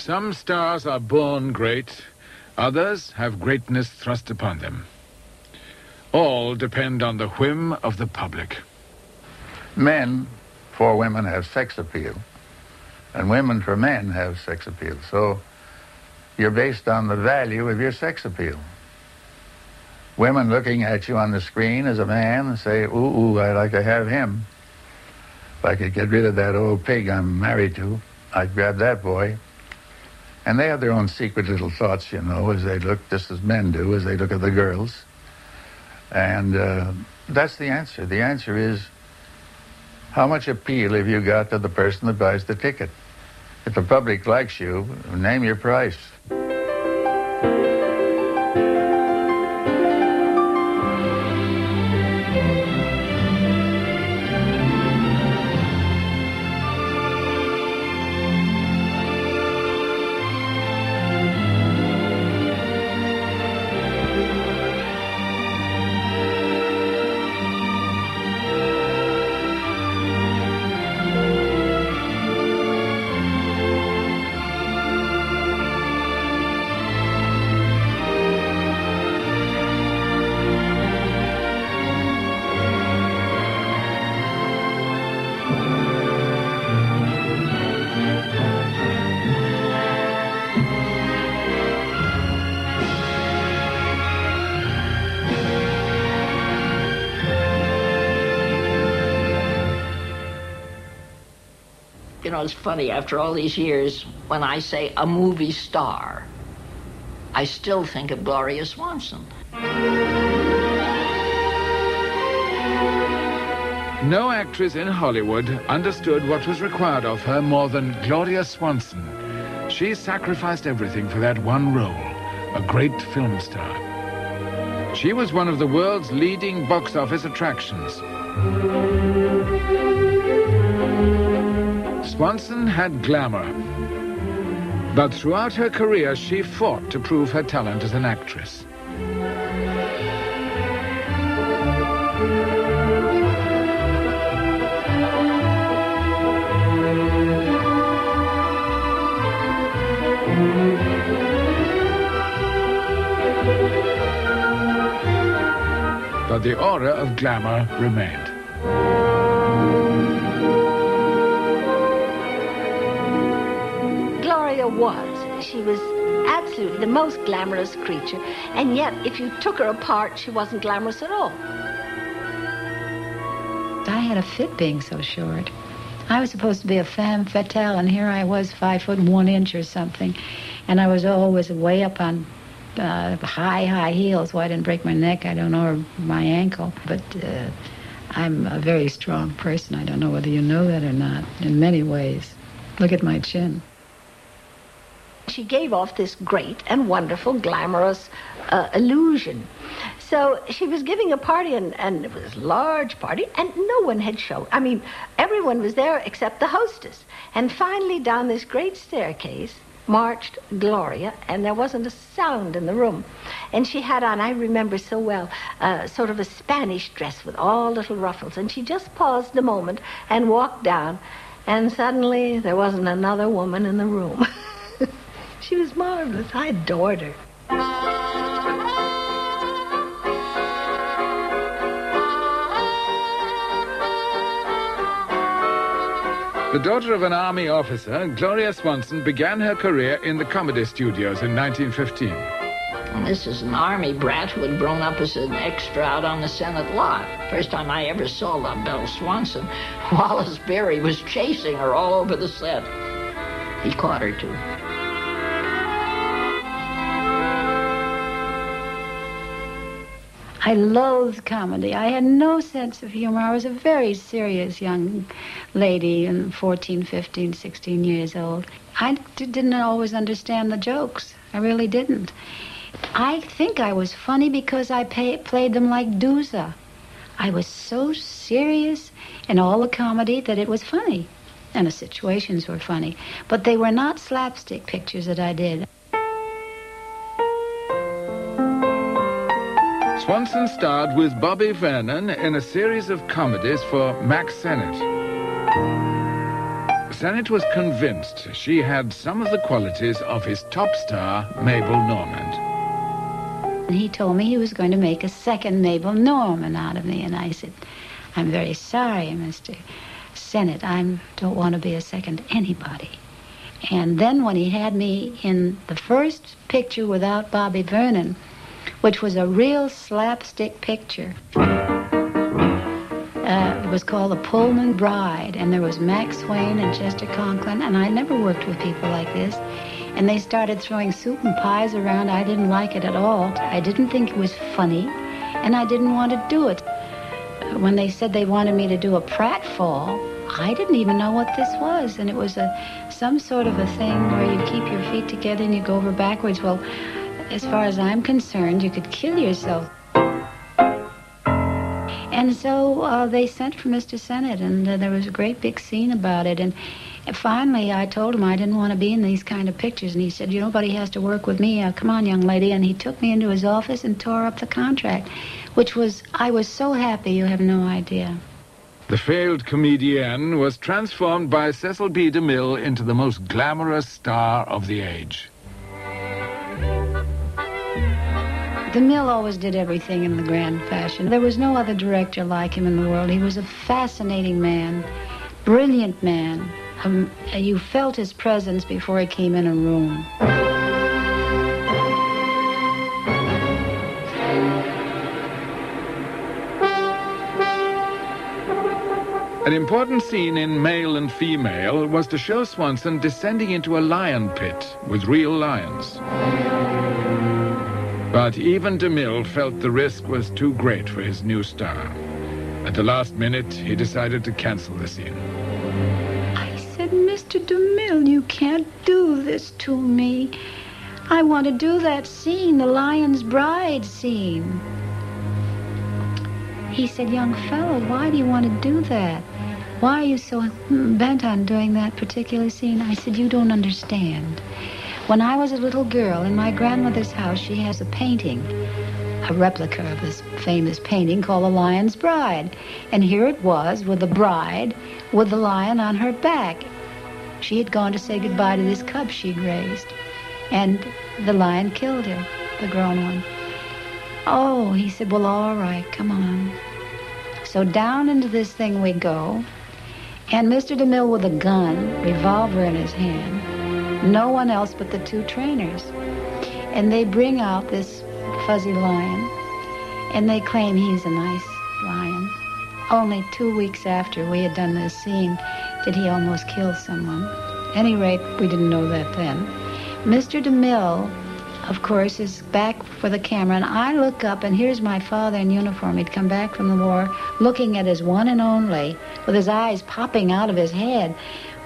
Some stars are born great, others have greatness thrust upon them. All depend on the whim of the public. Men for women have sex appeal, and women for men have sex appeal. So you're based on the value of your sex appeal. Women looking at you on the screen as a man and say, ooh, I'd like to have him. If I could get rid of that old pig I'm married to, I'd grab that boy. And they have their own secret little thoughts, you know, as they look, just as men do, as they look at the girls. And that's the answer. The answer is, how much appeal have you got to the person that buys the ticket? If the public likes you, name your price. You know, it's funny, after all these years, when I say a movie star, I still think of Gloria Swanson. No actress in Hollywood understood what was required of her more than Gloria Swanson. She sacrificed everything for that one role, a great film star. She was one of the world's leading box office attractions. Swanson had glamour, but throughout her career she fought to prove her talent as an actress. But the aura of glamour remained. She was absolutely the most glamorous creature, and yet if you took her apart, she wasn't glamorous at all. I had a fit being so short. I was supposed to be a femme fatale, and here I was 5'1" or something, and I was always way up on high heels. Well, I didn't break my neck, I don't know, or my ankle, but I'm a very strong person. I don't know whether you know that or not, in many ways. Look at my chin. She gave off this great and wonderful, glamorous illusion. So she was giving a party, and it was a large party, and no one had shown. I mean, everyone was there except the hostess. And finally, down this great staircase marched Gloria, and there wasn't a sound in the room. And she had on, I remember so well, sort of a Spanish dress with all little ruffles. And she just paused a moment and walked down, and suddenly there wasn't another woman in the room. She was marvelous. I adored her. The daughter of an army officer, Gloria Swanson began her career in the comedy studios in 1915. And this is an army brat who had grown up as an extra out on the Senate lot. First time I ever saw La Belle Swanson, Wallace Beery was chasing her all over the set. He caught her, too. I loathed comedy. I had no sense of humor. I was a very serious young lady, and 14, 15, 16 years old. I didn't always understand the jokes. I really didn't. I think I was funny because I played them like Dusa. I was so serious in all the comedy that it was funny, and the situations were funny. But they were not slapstick pictures that I did. Swanson starred with Bobby Vernon in a series of comedies for Mack Sennett. Sennett was convinced she had some of the qualities of his top star, Mabel Normand. He told me he was going to make a second Mabel Normand out of me, and I said, I'm very sorry, Mr. Sennett. I don't want to be a second anybody. And then when he had me in the first picture without Bobby Vernon, which was a real slapstick picture, it was called The Pullman Bride, and there was Max Swain and Chester Conklin, and I never worked with people like this. And they started throwing soup and pies around. I didn't like it at all. I didn't think it was funny, and I didn't want to do it. When they said they wanted me to do a pratfall, I didn't even know what this was, and it was some sort of a thing where you keep your feet together and you go over backwards. Well, as far as I'm concerned, you could kill yourself. And so they sent for Mr. Sennett, and there was a great big scene about it. And finally, I told him I didn't want to be in these kind of pictures. And he said, nobody has to work with me. Come on, young lady. And he took me into his office and tore up the contract, I was so happy, you have no idea. The failed comedienne was transformed by Cecil B. DeMille into the most glamorous star of the age. DeMille always did everything in the grand fashion. There was no other director like him in the world. He was a fascinating man, brilliant man. You felt his presence before he came in a room. An important scene in Male and Female was to show Swanson descending into a lion pit with real lions. But even DeMille felt the risk was too great for his new star. At the last minute, he decided to cancel the scene. I said, Mr. DeMille, you can't do this to me. I want to do that scene, the Lion's Bride scene. He said, young fellow, why do you want to do that? Why are you so bent on doing that particular scene? I said, you don't understand. When I was a little girl in my grandmother's house, she has a painting, a replica of this famous painting called The Lion's Bride. And here it was with the bride with the lion on her back. She had gone to say goodbye to this cub she'd raised. And the lion killed her, the grown one. Oh, he said, well, all right, come on. So down into this thing we go, and Mr. DeMille with a gun, revolver in his hand, no one else but the two trainers. And they bring out this fuzzy lion, and they claim he's a nice lion. Only 2 weeks after we had done this scene did he almost kill someone. At any rate, we didn't know that then. Mr. DeMille, of course, is back for the camera, and I look up, and here's my father in uniform. He'd come back from the war, looking at his one and only, with his eyes popping out of his head.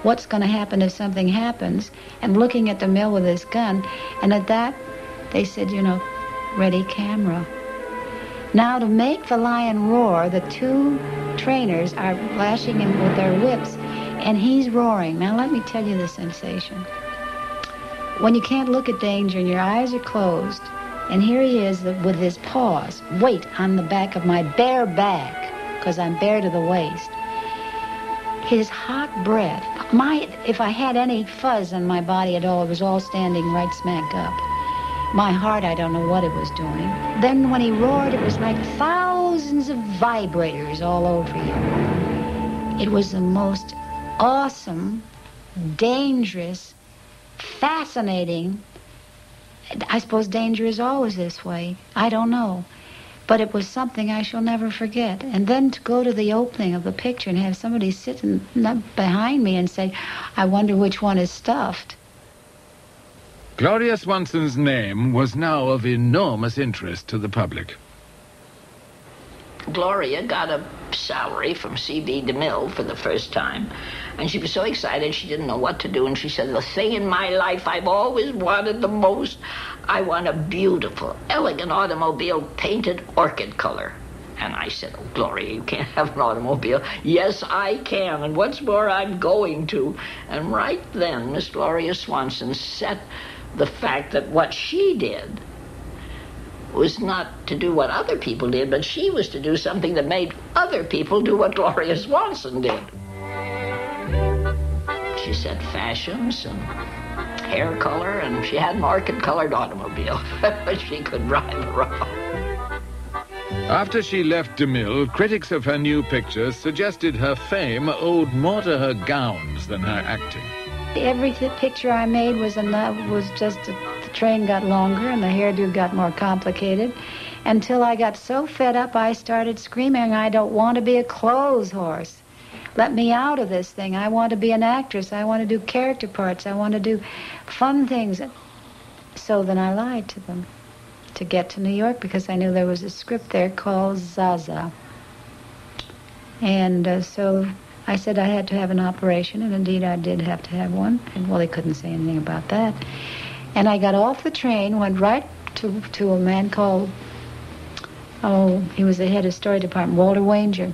What's going to happen if something happens? And looking at DeMille with his gun, and at that, they said, ready camera. Now, to make the lion roar, the two trainers are lashing him with their whips, and he's roaring. Now, let me tell you the sensation. When you can't look at danger and your eyes are closed, and here he is with his paws, weight on the back of my bare back, because I'm bare to the waist. His hot breath, if I had any fuzz on my body at all, it was all standing right smack up. My heart, I don't know what it was doing. Then when he roared, it was like thousands of vibrators all over you. It was the most awesome, dangerous, fascinating. I suppose danger is always this way. I don't know. But it was something I shall never forget. And then to go to the opening of the picture and have somebody sitting behind me and say, I wonder which one is stuffed. Gloria Swanson's name was now of enormous interest to the public. Gloria got a salary from C.B. DeMille for the first time, and she was so excited she didn't know what to do, and she said, the thing in my life I've always wanted the most, I want a beautiful, elegant automobile painted orchid color. And I said, oh, Gloria, you can't have an automobile. Yes, I can, and what's more, I'm going to. And right then, Miss Gloria Swanson set the fact that what she did was not to do what other people did, but she was to do something that made other people do what Gloria Swanson did. She set fashions and hair color, and she had an orchid-colored automobile. She could drive around. After she left DeMille, critics of her new pictures suggested her fame owed more to her gowns than her acting. Every picture I made was just the train got longer and the hairdo got more complicated, until I got so fed up I started screaming, I don't want to be a clothes horse. Let me out of this thing. I want to be an actress. I want to do character parts. I want to do fun things. So then I lied to them to get to New York, because I knew there was a script there called Zaza. And so I said I had to have an operation, and indeed I did have to have one. And, well, they couldn't say anything about that. And I got off the train, went right to a man called, he was the head of story department, Walter Wanger,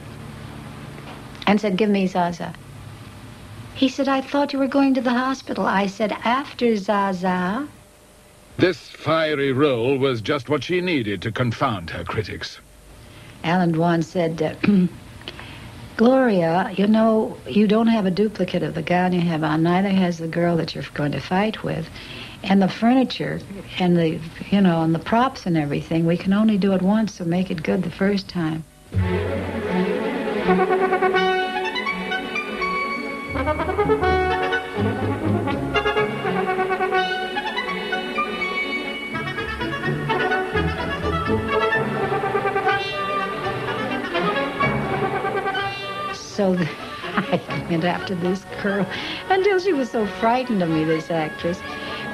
and said, give me Zaza. He said, I thought you were going to the hospital. I said, after Zaza. This fiery role was just what she needed to confound her critics. Alan Dwan said, Gloria, you know, you don't have a duplicate of the gown you have on. Neither has the girl that you're going to fight with. And the furniture and and the props and everything, we can only do it once, so make it good the first time. So I went after this girl until she was so frightened of me, this actress,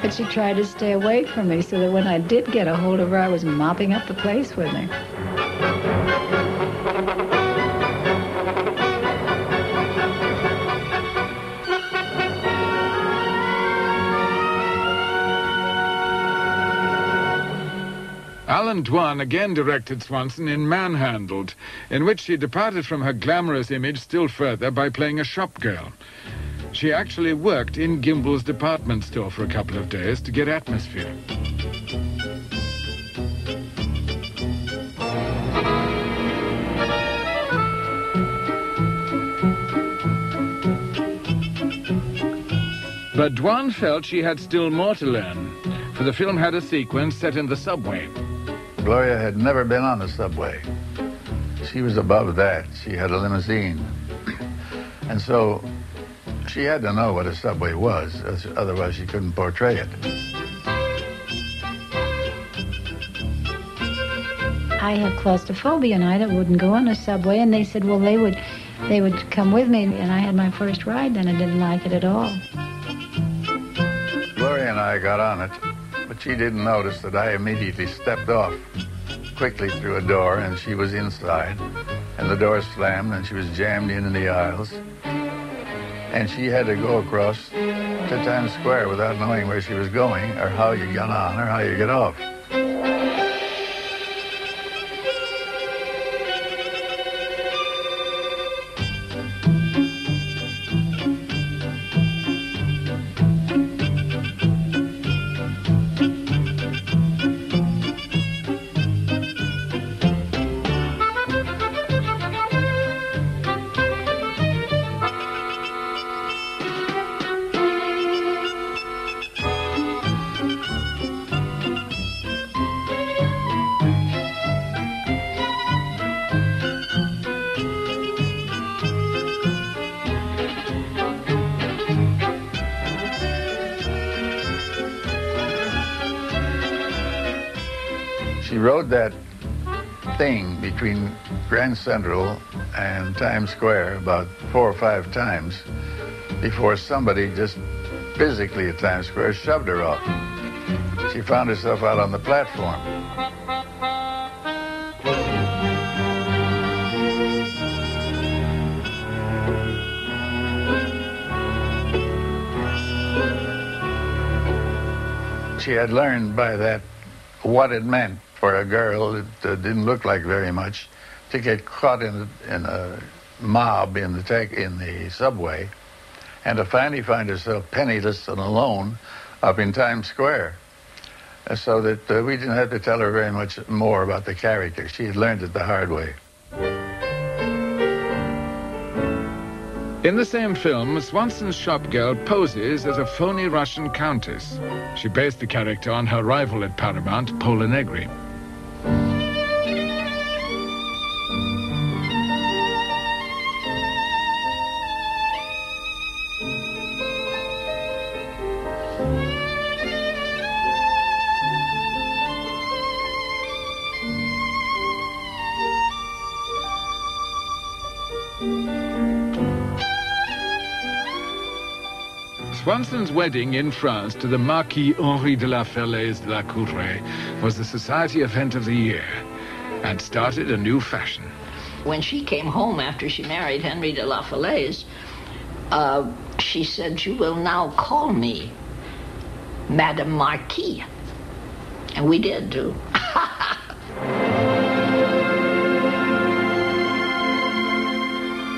that she tried to stay away from me, so that when I did get a hold of her, I was mopping up the place with her. Alan Dwan again directed Swanson in Manhandled, in which she departed from her glamorous image still further by playing a shop girl. She actually worked in Gimbel's department store for a couple of days to get atmosphere. But Dwan felt she had still more to learn, for the film had a sequence set in the subway. Gloria had never been on the subway. She was above that. She had a limousine. And so she had to know what a subway was, otherwise she couldn't portray it. I had claustrophobia, and I wouldn't go on a subway, and they said, well, they would come with me, and I had my first ride, and I didn't like it at all. Gloria and I got on it, but she didn't notice that I immediately stepped off quickly through a door, and she was inside, and the door slammed, and she was jammed in the aisles, and she had to go across to Times Square without knowing where she was going, or how you got on, or how you get off. She rode that thing between Grand Central and Times Square about 4 or 5 times before somebody just physically at Times Square shoved her off. She found herself out on the platform. She had learned by that what it meant for a girl that didn't look like very much to get caught in a mob in the subway, and to finally find herself penniless and alone up in Times Square, so that we didn't have to tell her very much more about the character. She had learned it the hard way. In the same film, Swanson's shopgirl poses as a phony Russian countess. She based the character on her rival at Paramount, Pola Negri. Swanson's wedding in France to the Marquis Henri de la Falaise de la Coudray was the society event of the year and started a new fashion. When she came home after she married Henri de la Falaise, she said, "You will now call me Madame Marquis." And we did, too.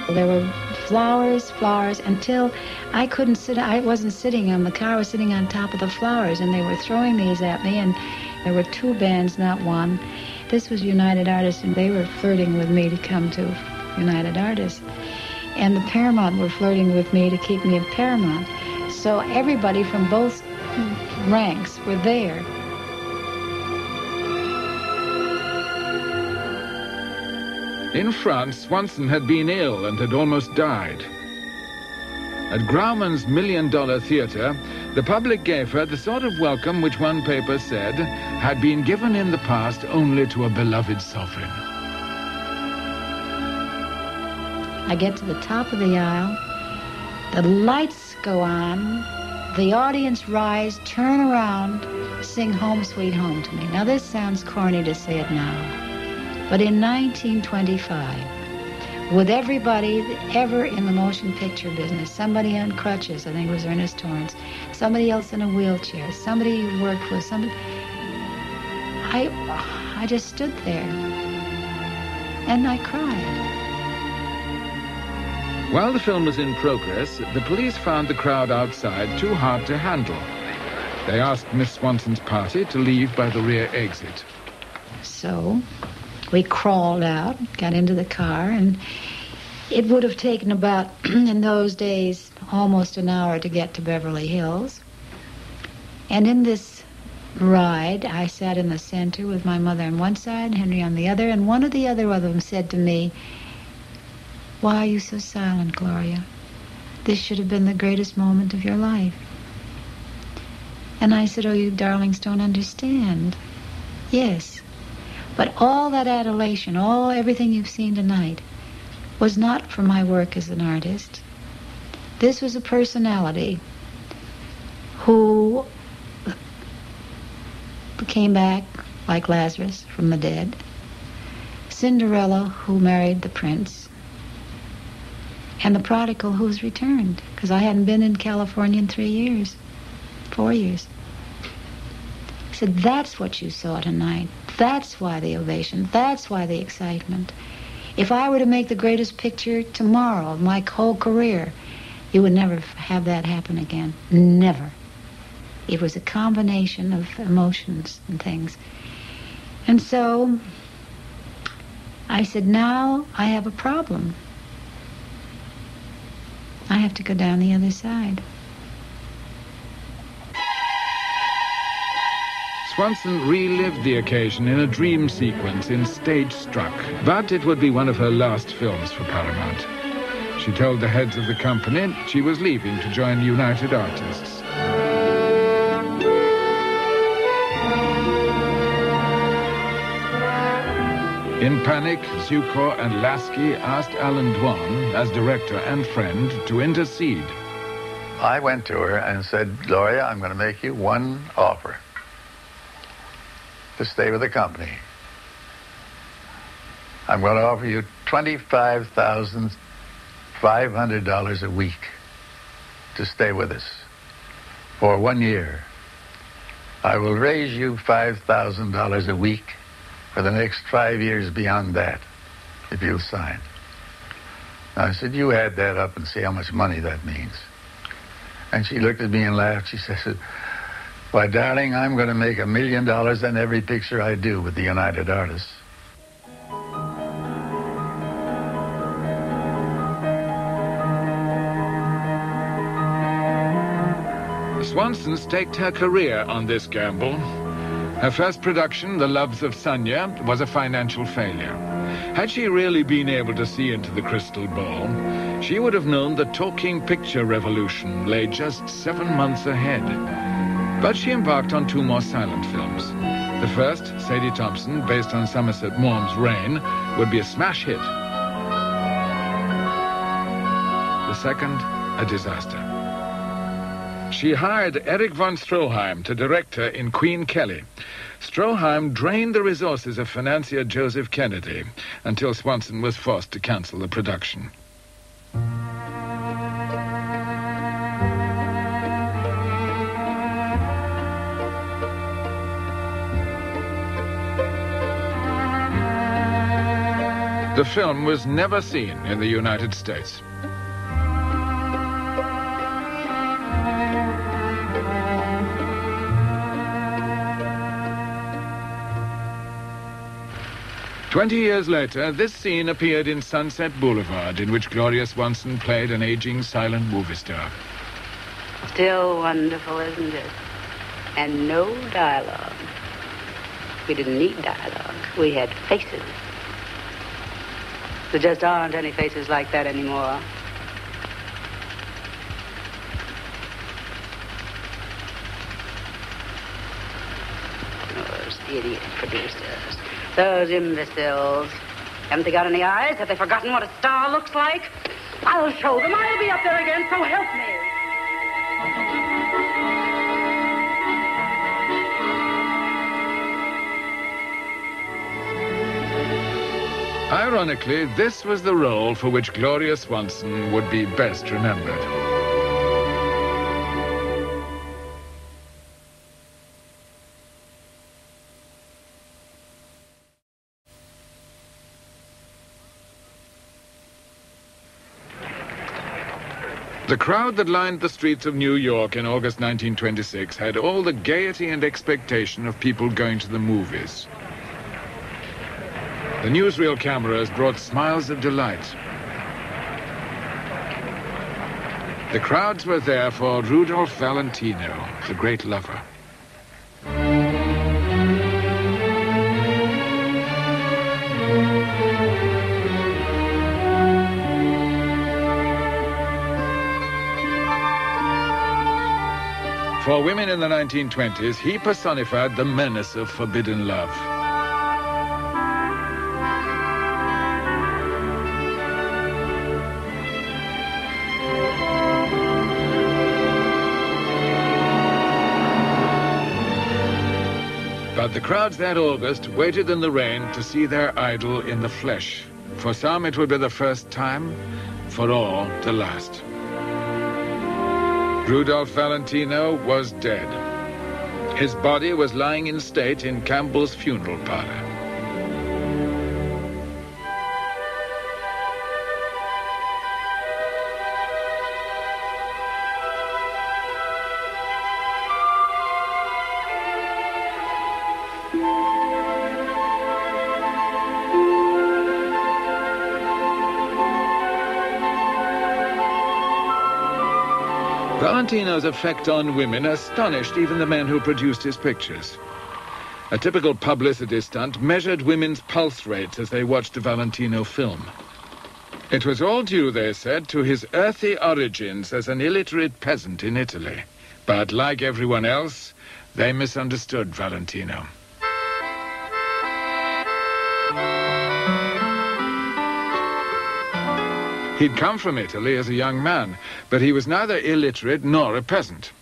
There were flowers, until I couldn't sit. I wasn't sitting on the car. I was sitting on top of the flowers, and they were throwing these at me, and there were two bands, not one. This was United Artists, and they were flirting with me to come to United Artists. And the Paramount were flirting with me to keep me at Paramount. So everybody from both ranks were there. In France, Swanson had been ill and had almost died. At Grauman's $1 Million Theatre, the public gave her the sort of welcome which one paper said had been given in the past only to a beloved sovereign. I get to the top of the aisle, the lights go on, the audience rise, turn around, sing Home Sweet Home to me. Now this sounds corny to say it now. But in 1925, with everybody ever in the motion picture business, somebody on crutches, I think it was Ernest Torrance, somebody else in a wheelchair, somebody you worked with, somebody... I just stood there, and I cried. While the film was in progress, the police found the crowd outside too hard to handle. They asked Miss Swanson's party to leave by the rear exit. So we crawled out, got into the car, and it would have taken about, in those days, almost an hour to get to Beverly Hills. And in this ride, I sat in the center with my mother on one side, Henry on the other, and one of them said to me, "Why are you so silent, Gloria? This should have been the greatest moment of your life." And I said, "Oh, you darlings don't understand." Yes. But all that adulation, everything you've seen tonight, was not for my work as an artist. This was a personality who came back like Lazarus from the dead, Cinderella who married the prince, and the prodigal who's returned, because I hadn't been in California in 4 years. I said, that's what you saw tonight. That's why the ovation. That's why the excitement. If I were to make the greatest picture tomorrow of my whole career, you would never have that happen again. Never. It was a combination of emotions and things. And so I said, now I have a problem. I have to go down the other side. Swanson relived the occasion in a dream sequence in Stage Struck, but it would be one of her last films for Paramount. She told the heads of the company she was leaving to join United Artists. In panic, Zukor and Lasky asked Alan Dwan, as director and friend, to intercede. I went to her and said, "Gloria, I'm going to make you one offer. To stay with the company. I'm going to offer you $25,500 a week to stay with us for 1 year. I will raise you $5,000 a week for the next 5 years beyond that, if you'll sign." Now, I said, "You add that up and see how much money that means." And she looked at me and laughed. She said, "Why, darling, I'm going to make $1 million on every picture I do with the United Artists." Swanson staked her career on this gamble. Her first production, The Loves of Sonia, was a financial failure. Had she really been able to see into the crystal ball, she would have known the talking picture revolution lay just 7 months ahead. But she embarked on 2 more silent films. The first, Sadie Thompson, based on Somerset Maugham's Rain, would be a smash hit. The second, a disaster. She hired Erich von Stroheim to direct her in Queen Kelly. Stroheim drained the resources of financier Joseph Kennedy until Swanson was forced to cancel the production. The film was never seen in the United States. "20 years later, this scene appeared in Sunset Boulevard, in which Gloria Swanson played an aging silent movie star. Still wonderful, isn't it? And no dialogue. We didn't need dialogue. We had faces. There just aren't any faces like that anymore. Those idiot producers. Those imbeciles. Haven't they got any eyes? Have they forgotten what a star looks like? I'll show them. I'll be up there again, so help me. Ironically, this was the role for which Gloria Swanson would be best remembered. The crowd that lined the streets of New York in August 1926 had all the gaiety and expectation of people going to the movies. The newsreel cameras brought smiles of delight. The crowds were there for Rudolph Valentino, the great lover. For women in the 1920s, he personified the menace of forbidden love. But the crowds that August waited in the rain to see their idol in the flesh. For some, it would be the first time, for all, the last. Rudolph Valentino was dead. His body was lying in state in Campbell's funeral parlor. Valentino's effect on women astonished even the men who produced his pictures. A typical publicity stunt measured women's pulse rates as they watched a Valentino film. It was all due, they said, to his earthy origins as an illiterate peasant in Italy. But like everyone else, they misunderstood Valentino. He'd come from Italy as a young man, but he was neither illiterate nor a peasant.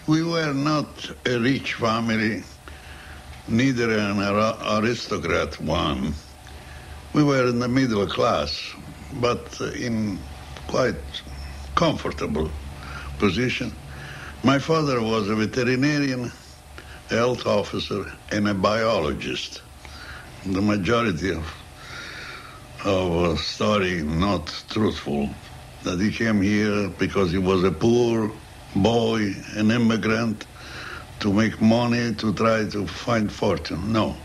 We were not a rich family, neither an aristocrat one. We were in the middle class, but in quite comfortable position. My father was a veterinarian, a health officer, and a biologist. The majority of a story not truthful, that he came here because he was a poor boy, an immigrant, to make money, to try to find fortune. No.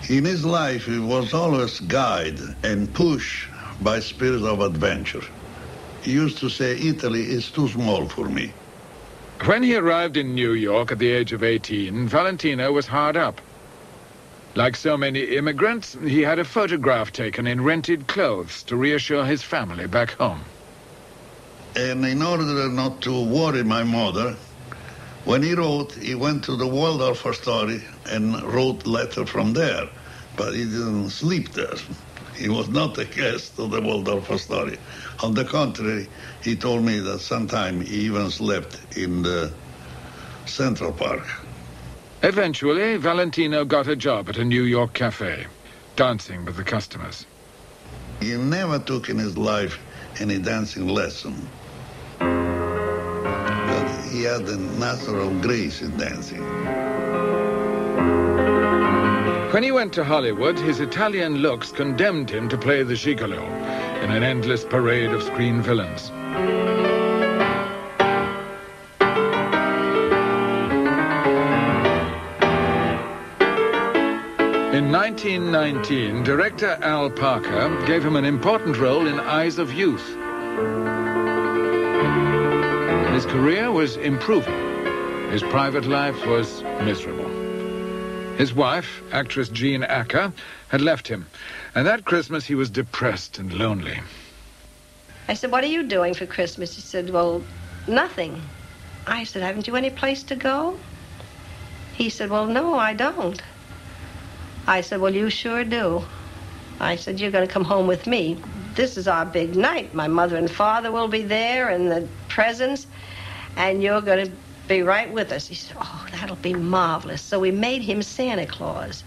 In his life, he was always guided and pushed by spirit of adventure. He used to say, Italy is too small for me. When he arrived in New York at the age of 18, Valentino was hard up. Like so many immigrants, he had a photograph taken in rented clothes to reassure his family back home. And in order not to worry my mother, when he wrote, he went to the Waldorf Astoria and wrote letter from there. But he didn't sleep there. He was not a guest of the Waldorf Astoria. On the contrary, he told me that sometime he even slept in the Central Park. Eventually, Valentino got a job at a New York cafe, dancing with the customers. He never took in his life any dancing lesson. But he had a natural grace in dancing. When he went to Hollywood, his Italian looks condemned him to play the gigolo in an endless parade of screen villains. In 1919, director Al Parker gave him an important role in Eyes of Youth. His career was improving. His private life was miserable. His wife, actress Jean Acker, had left him, and that Christmas he was depressed and lonely. I said, "What are you doing for Christmas?" He said, "Well, nothing." I said, "Haven't you any place to go?" He said, "Well, no, I don't." I said, "Well, you sure do." I said, "You're going to come home with me. This is our big night. My mother and father will be there and the presents, and you're going to be right with us." He said, "Oh, that'll be marvelous." So we made him Santa Claus.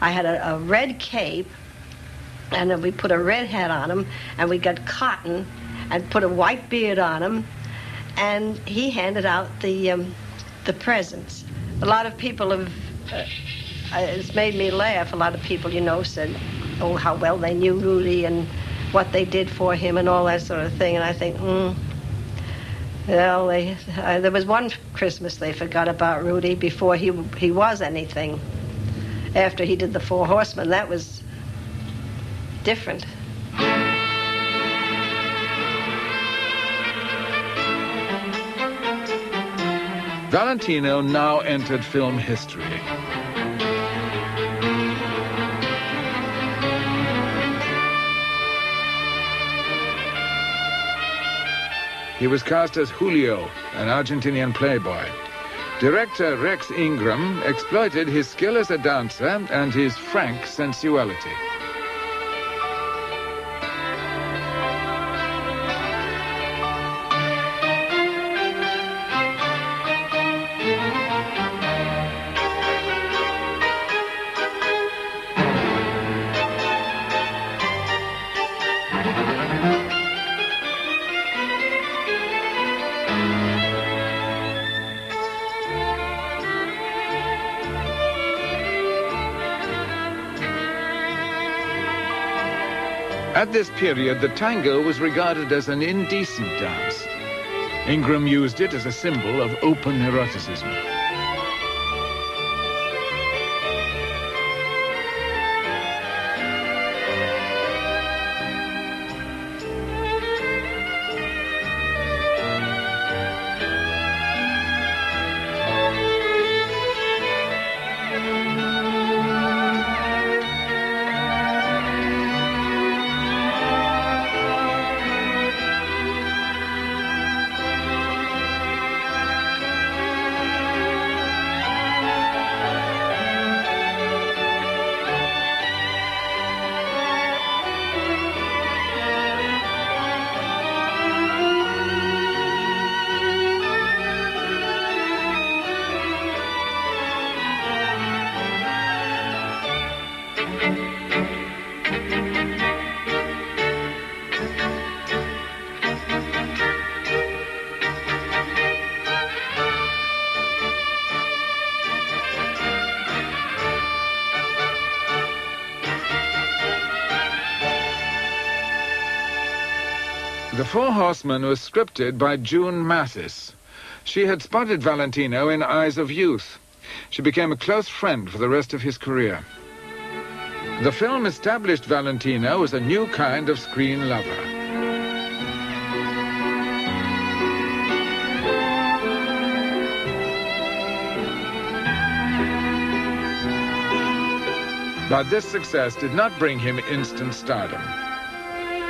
I had a red cape, and then we put a red hat on him, and we got cotton and put a white beard on him, and he handed out the presents. A lot of people have, it's made me laugh. A lot of people, said, oh, how well they knew Rudy and what they did for him and all that sort of thing. And I think, well, there was one Christmas they forgot about Rudy before he was anything. After he did the Four Horsemen, that was different. Valentino now entered film history. He was cast as Julio, an Argentinian playboy. Director Rex Ingram exploited his skill as a dancer and his frank sensuality. At this period, the tango was regarded as an indecent dance. Ingram used it as a symbol of open eroticism. The Four Horsemen was scripted by June Mathis. She had spotted Valentino in Eyes of Youth. She became a close friend for the rest of his career. The film established Valentino as a new kind of screen lover. But this success did not bring him instant stardom.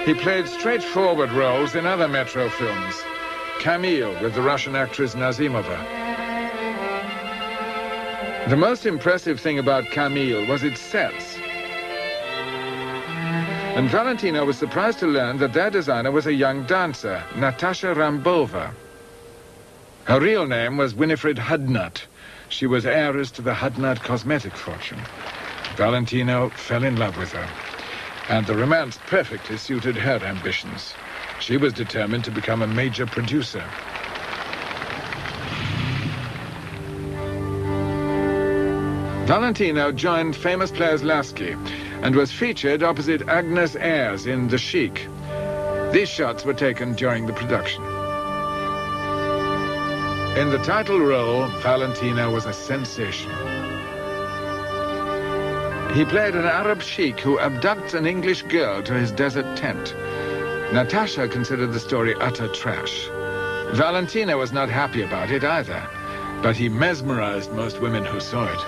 He played straightforward roles in other Metro films. Camille with the Russian actress Nazimova. The most impressive thing about Camille was its sets. And Valentino was surprised to learn that their designer was a young dancer, Natasha Rambova. Her real name was Winifred Hudnut. She was heiress to the Hudnut cosmetic fortune. Valentino fell in love with her, and the romance perfectly suited her ambitions. She was determined to become a major producer. Valentino joined famous players Lasky and was featured opposite Agnes Ayres in The Sheik. These shots were taken during the production. In the title role, Valentino was a sensation. He played an Arab sheik who abducts an English girl to his desert tent. Natasha considered the story utter trash. Valentino was not happy about it either, but he mesmerized most women who saw it.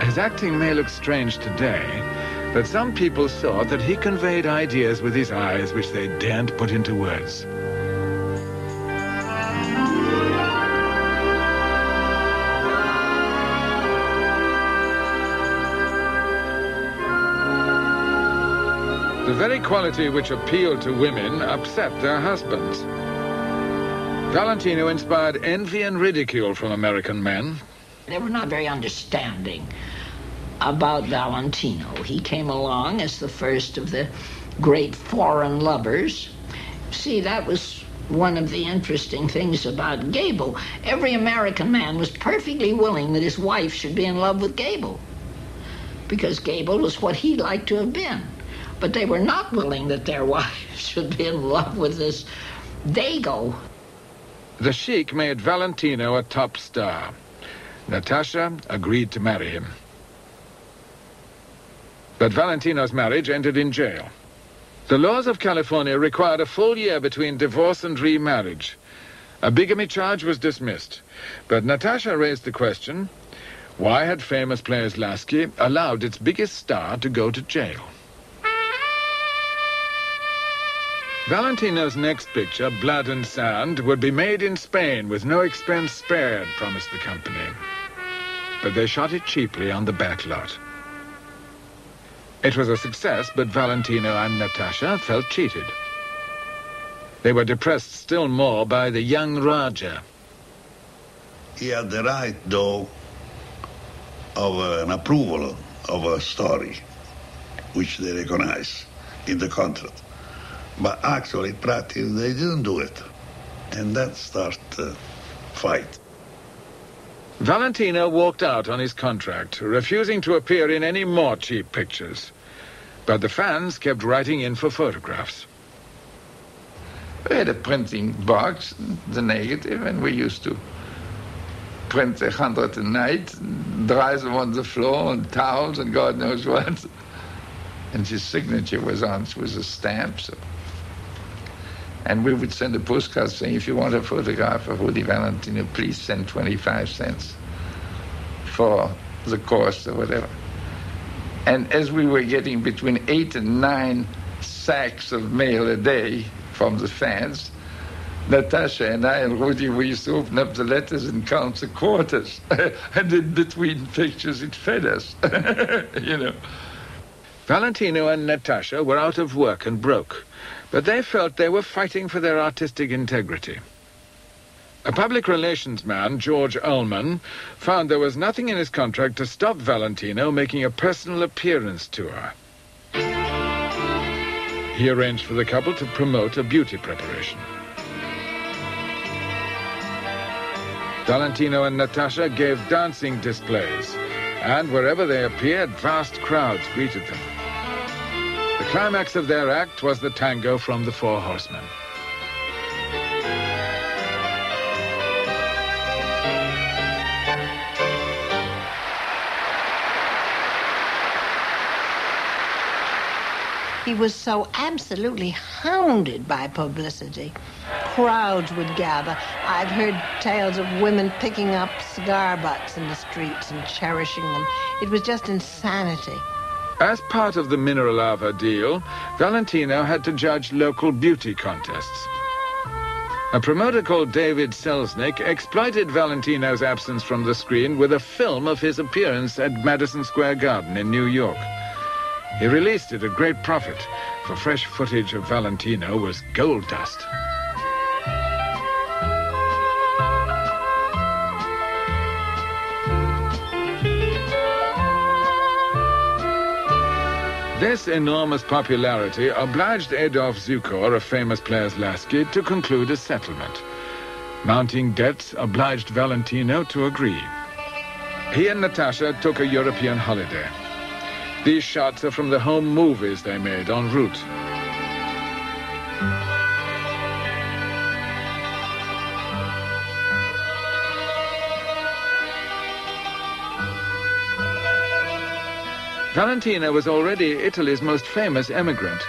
His acting may look strange today, but some people thought that he conveyed ideas with his eyes which they daren't put into words. The very quality which appealed to women upset their husbands. Valentino inspired envy and ridicule from American men. They were not very understanding about Valentino. He came along as the first of the great foreign lovers. See, that was one of the interesting things about Gable. Every American man was perfectly willing that his wife should be in love with Gable, because Gable was what he liked to have been. But they were not willing that their wives should be in love with this Dago. The Sheik made Valentino a top star. Natasha agreed to marry him. But Valentino's marriage ended in jail. The laws of California required a full year between divorce and remarriage. A bigamy charge was dismissed, but Natasha raised the question, why had famous players Lasky allowed its biggest star to go to jail? Valentino's next picture, Blood and Sand, would be made in Spain with no expense spared, promised the company. But they shot it cheaply on the back lot. It was a success, but Valentino and Natasha felt cheated. They were depressed still more by the young Raja. He had the right, though, of an approval of a story, which they recognize in the contract. But actually, practically, they didn't do it. And that started a fight. Valentino walked out on his contract, refusing to appear in any more cheap pictures. But the fans kept writing in for photographs. We had a printing box, the negative, and we used to print 100 a night, dry them on the floor, and towels, and God knows what. And his signature was on, it was a stamp. So. And we would send a postcard saying, if you want a photograph of Rudy Valentino, please send 25 cents for the cost or whatever. And as we were getting between 8 and 9 sacks of mail a day from the fans, Natasha and I and Rudy, we used to open up the letters and count the quarters. And in between pictures, it fed us, you know. Valentino and Natasha were out of work and broke, but they felt they were fighting for their artistic integrity. A public relations man, George Ullman, found there was nothing in his contract to stop Valentino making a personal appearance tour. He arranged for the couple to promote a beauty preparation. Valentino and Natasha gave dancing displays, and wherever they appeared, vast crowds greeted them. The climax of their act was the tango from the Four Horsemen. He was so absolutely hounded by publicity. crowds would gather. I've heard tales of women picking up cigar butts in the streets and cherishing them. It was just insanity. As part of the mineral lava deal, Valentino had to judge local beauty contests. A promoter called David Selznick exploited Valentino's absence from the screen with a film of his appearance at Madison Square Garden in New York. He released it at great profit, for fresh footage of Valentino was gold dust. This enormous popularity obliged Adolf Zukor, a famous player's lasky, to conclude a settlement. Mounting debts obliged Valentino to agree. He and Natasha took a European holiday. These shots are from the home movies they made en route. Valentino was already Italy's most famous emigrant,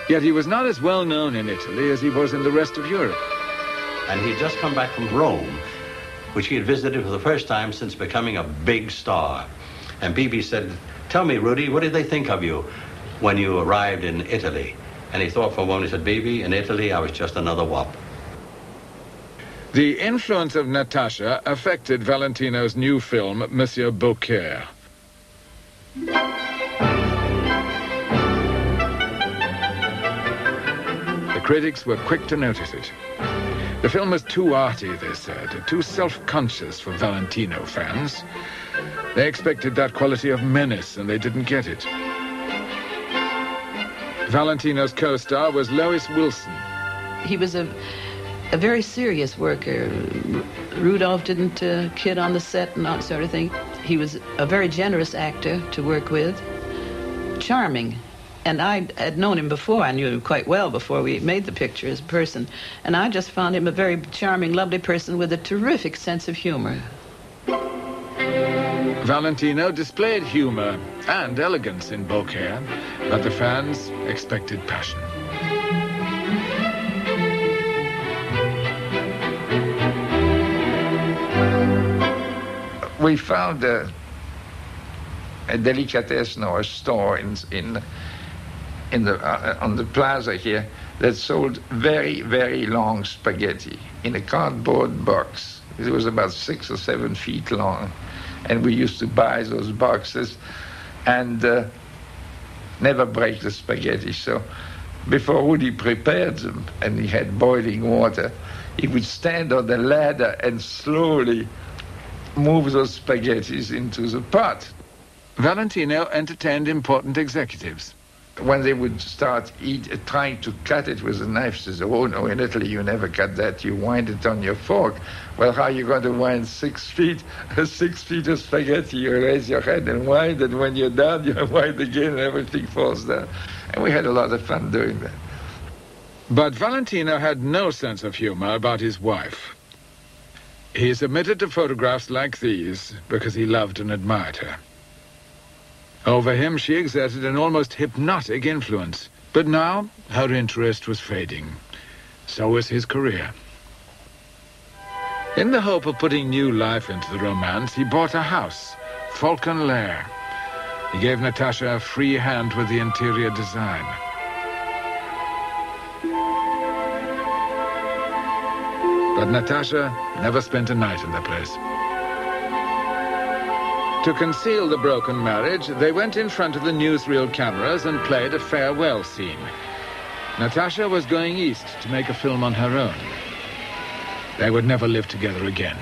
yet he was not as well known in Italy as he was in the rest of Europe. And he'd just come back from Rome, which he had visited for the first time since becoming a big star. And Bibi said, "Tell me, Rudy, what did they think of you when you arrived in Italy?" And he thought for a moment, he said, "Bibi, in Italy, I was just another wop." The influence of Natasha affected Valentino's new film, Monsieur Beaucaire. The critics were quick to notice it. The film was too arty, they said, too self-conscious for Valentino fans. They expected that quality of menace, and they didn't get it. Valentino's co-star was Lois Wilson. He was a very serious worker. Rudolph didn't kid on the set and that sort of thing. He was a very generous actor to work with, charming. And I had known him before. I knew him quite well before we made the picture as a person. And I just found him a very charming, lovely person with a terrific sense of humor. Valentino displayed humor and elegance in Beaucaire, but the fans expected passion. We found a delicatessen or a store on the plaza here that sold very, very long spaghetti in a cardboard box. It was about 6 or 7 feet long. And we used to buy those boxes and never break the spaghetti. So before Woody prepared them and he had boiling water, he would stand on the ladder and slowly move those spaghettis into the pot. Valentino entertained important executives. When they would start trying to cut it with a knife, they said, "Oh, no, in Italy you never cut that, you wind it on your fork." Well, how are you going to wind 6 feet? 6 feet of spaghetti, you raise your head and wind, and when you're done, you wind again and everything falls down. And we had a lot of fun doing that. But Valentino had no sense of humor about his wife. He submitted to photographs like these because he loved and admired her. Over him, she exerted an almost hypnotic influence. But now, her interest was fading. So was his career. In the hope of putting new life into the romance, he bought a house, Falcon Lair. He gave Natasha a free hand with the interior design. But Natasha never spent a night in the place. To conceal the broken marriage, they went in front of the newsreel cameras and played a farewell scene. Natasha was going east to make a film on her own. They would never live together again.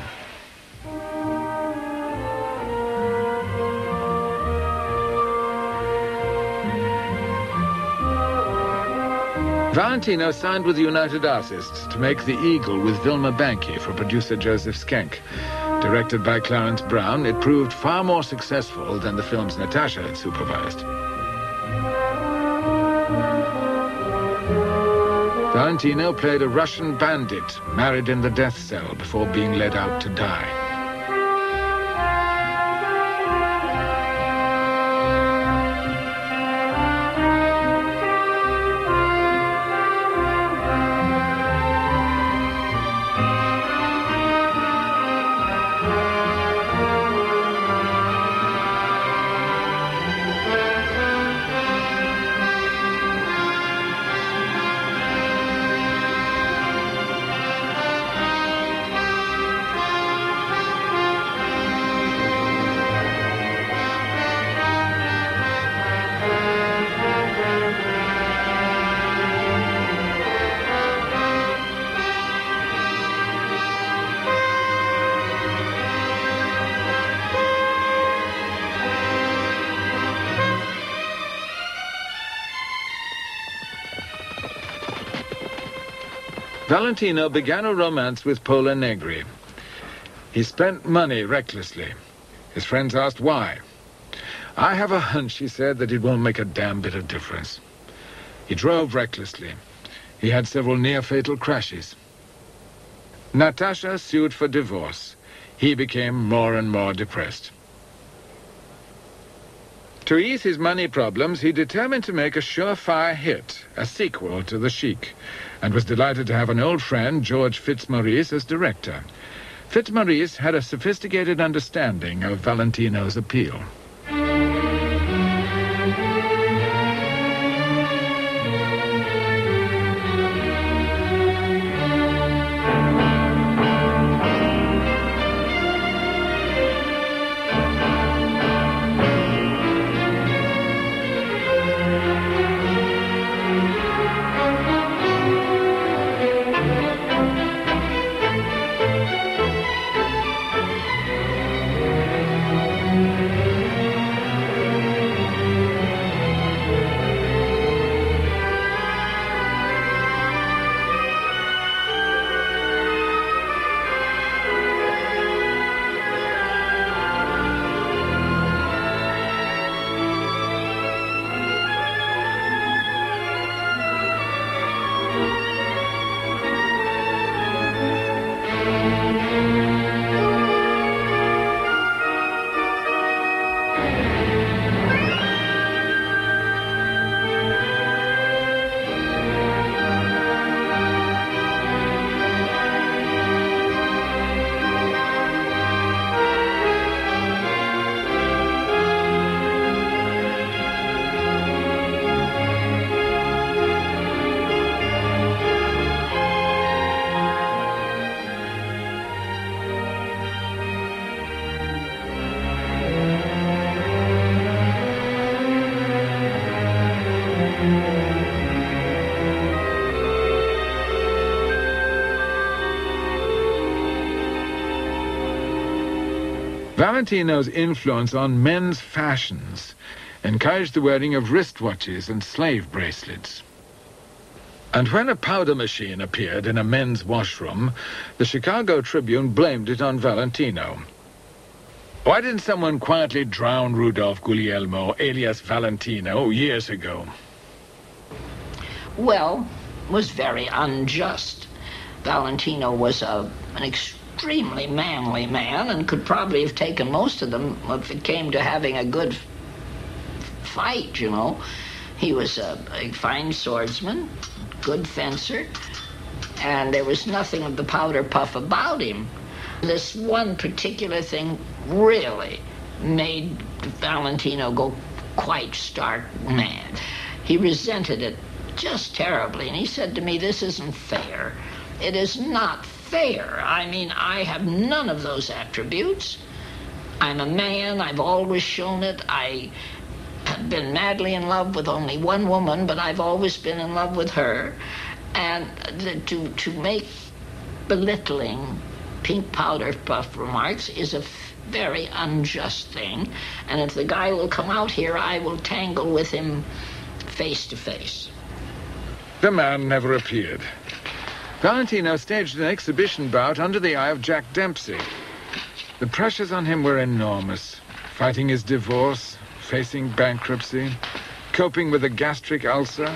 Valentino signed with the United Artists to make The Eagle with Vilma Banky for producer Joseph Schenck. Directed by Clarence Brown, it proved far more successful than the films Natasha had supervised. Valentino played a Russian bandit married in the death cell before being led out to die. Valentino began a romance with Pola Negri. He spent money recklessly. His friends asked why. "I have a hunch," he said, "that it won't make a damn bit of difference." He drove recklessly. He had several near-fatal crashes. Natasha sued for divorce. He became more and more depressed. To ease his money problems, he determined to make a surefire hit, a sequel to The Sheik, and was delighted to have an old friend, George Fitzmaurice, as director. Fitzmaurice had a sophisticated understanding of Valentino's appeal. Valentino's influence on men's fashions encouraged the wearing of wristwatches and slave bracelets. And when a powder machine appeared in a men's washroom, the Chicago Tribune blamed it on Valentino. Why didn't someone quietly drown Rudolph Guglielmo, alias Valentino, years ago? Well, it was very unjust. Valentino was an extremely manly man and could probably have taken most of them if it came to having a good fight, you know. He was a fine swordsman, good fencer, and there was nothing of the powder puff about him. This one particular thing really made Valentino go quite stark mad. He resented it just terribly, and he said to me, "This isn't fair. It is not fair. I mean, I have none of those attributes. I'm a man. I've always shown it. I have been madly in love with only one woman, but I've always been in love with her. And to make belittling pink powder puff remarks is a very unjust thing. And if the guy will come out here, I will tangle with him face to face." The man never appeared. Valentino staged an exhibition bout under the eye of Jack Dempsey. The pressures on him were enormous. Fighting his divorce, facing bankruptcy, coping with a gastric ulcer,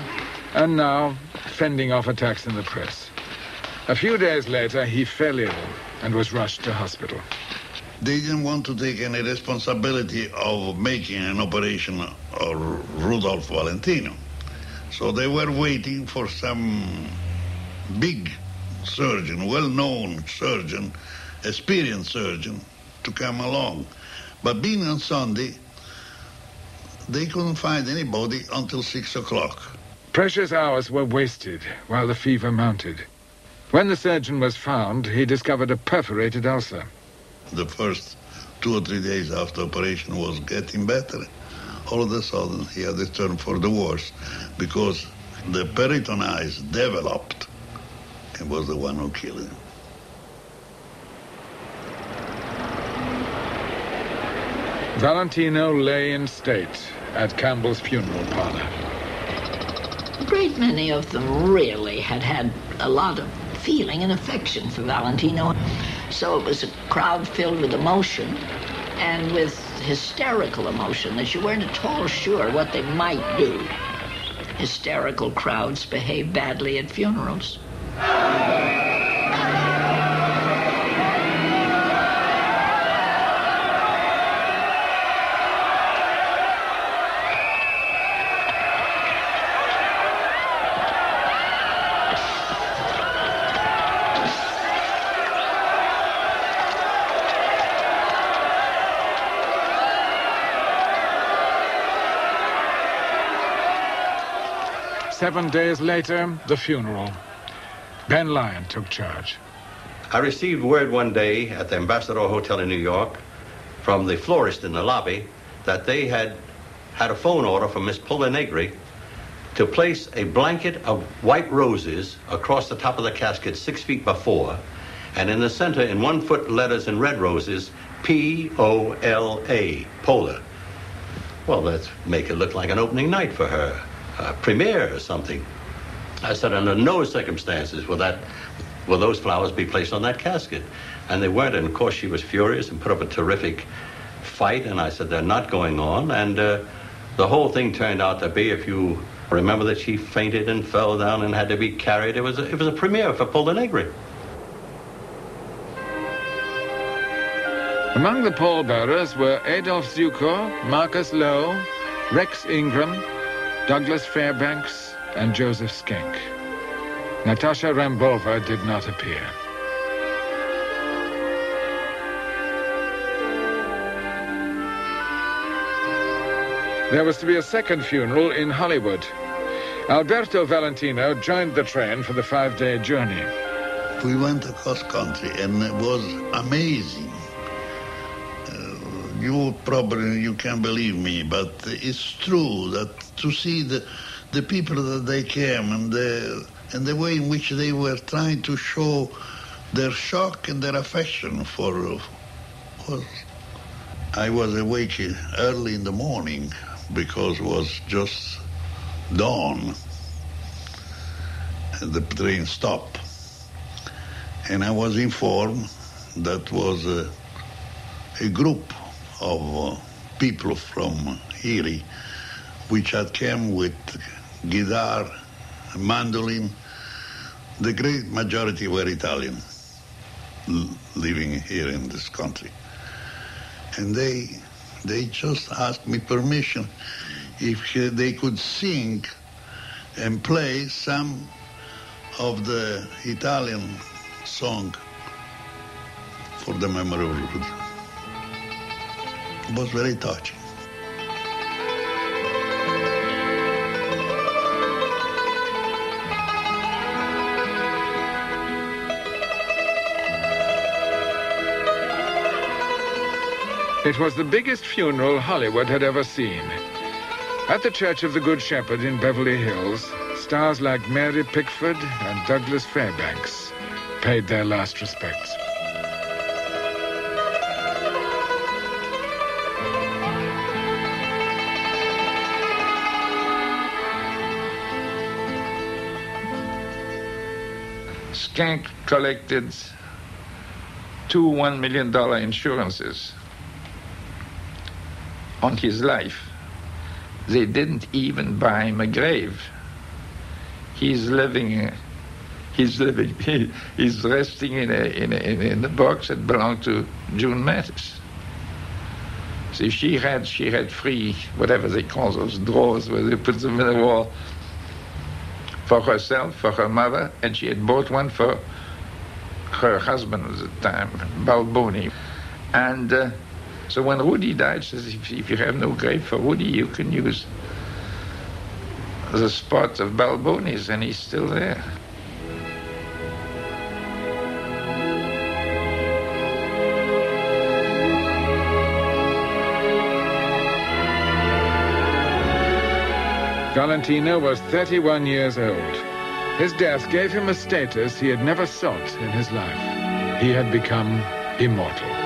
and now fending off attacks in the press. A few days later, he fell ill and was rushed to hospital. They didn't want to take any responsibility of making an operation of Rudolph Valentino. So they were waiting for some big surgeon, well-known surgeon, experienced surgeon, to come along. But being on Sunday, they couldn't find anybody until 6 o'clock. Precious hours were wasted while the fever mounted. When the surgeon was found, he discovered a perforated ulcer. The first 2 or 3 days after operation was getting better. All of a sudden, he had to turn for the worse because the peritonitis developed and was the one who killed him. Valentino lay in state at Campbell's funeral parlor. A great many of them really had had a lot of feeling and affection for Valentino. So it was a crowd filled with emotion and with hysterical emotion that you weren't at all sure what they might do. Hysterical crowds behave badly at funerals. 7 days later, the funeral. Ben Lyon took charge. I received word one day at the Ambassador Hotel in New York from the florist in the lobby that they had a phone order from Miss Pola Negri to place a blanket of white roses across the top of the casket 6 feet before, and in the center, in 1 foot letters in red roses, P-O-L-A, Pola. Well, let's make it look like an opening night for her, a premiere or something. I said, under no circumstances will those flowers be placed on that casket. And they weren't, and of course she was furious and put up a terrific fight, and I said, they're not going on. And the whole thing turned out to be, if you remember, that she fainted and fell down and had to be carried. It was a premiere for Pola Negri. Among the pallbearers were Adolf Zukor, Marcus Lowe, Rex Ingram, Douglas Fairbanks, and Joseph Schenck. Natasha Rambova did not appear. There was to be a second funeral in Hollywood. Alberto Valentino joined the train for the 5-day journey. We went across country and it was amazing. You can't believe me, but it's true that to see the people that they came and the way in which they were trying to show their shock and their affection for I was awake early in the morning because it was just dawn and the train stopped. And I was informed that was a group of people from Erie which had come with guitar, mandolin. The great majority were Italian, living here in this country. And they just asked me permission if they could sing and play some of the Italian song for the memory of Rudy. It was very touching. It was the biggest funeral Hollywood had ever seen. At the Church of the Good Shepherd in Beverly Hills, stars like Mary Pickford and Douglas Fairbanks paid their last respects. Schenck collected 2 $1 million insurances on his life. They didn't even buy him a grave. He's resting in a box that belonged to June Mattis. So she had free, whatever they call those drawers where they put them in the wall, for herself, for her mother, and she had bought one for her husband at the time, Balboni. And so when Rudy died, she says, if you have no grave for Rudy, you can use the spot of Balboni's, and he's still there. Valentino was 31 years old. His death gave him a status he had never sought in his life. He had become immortal.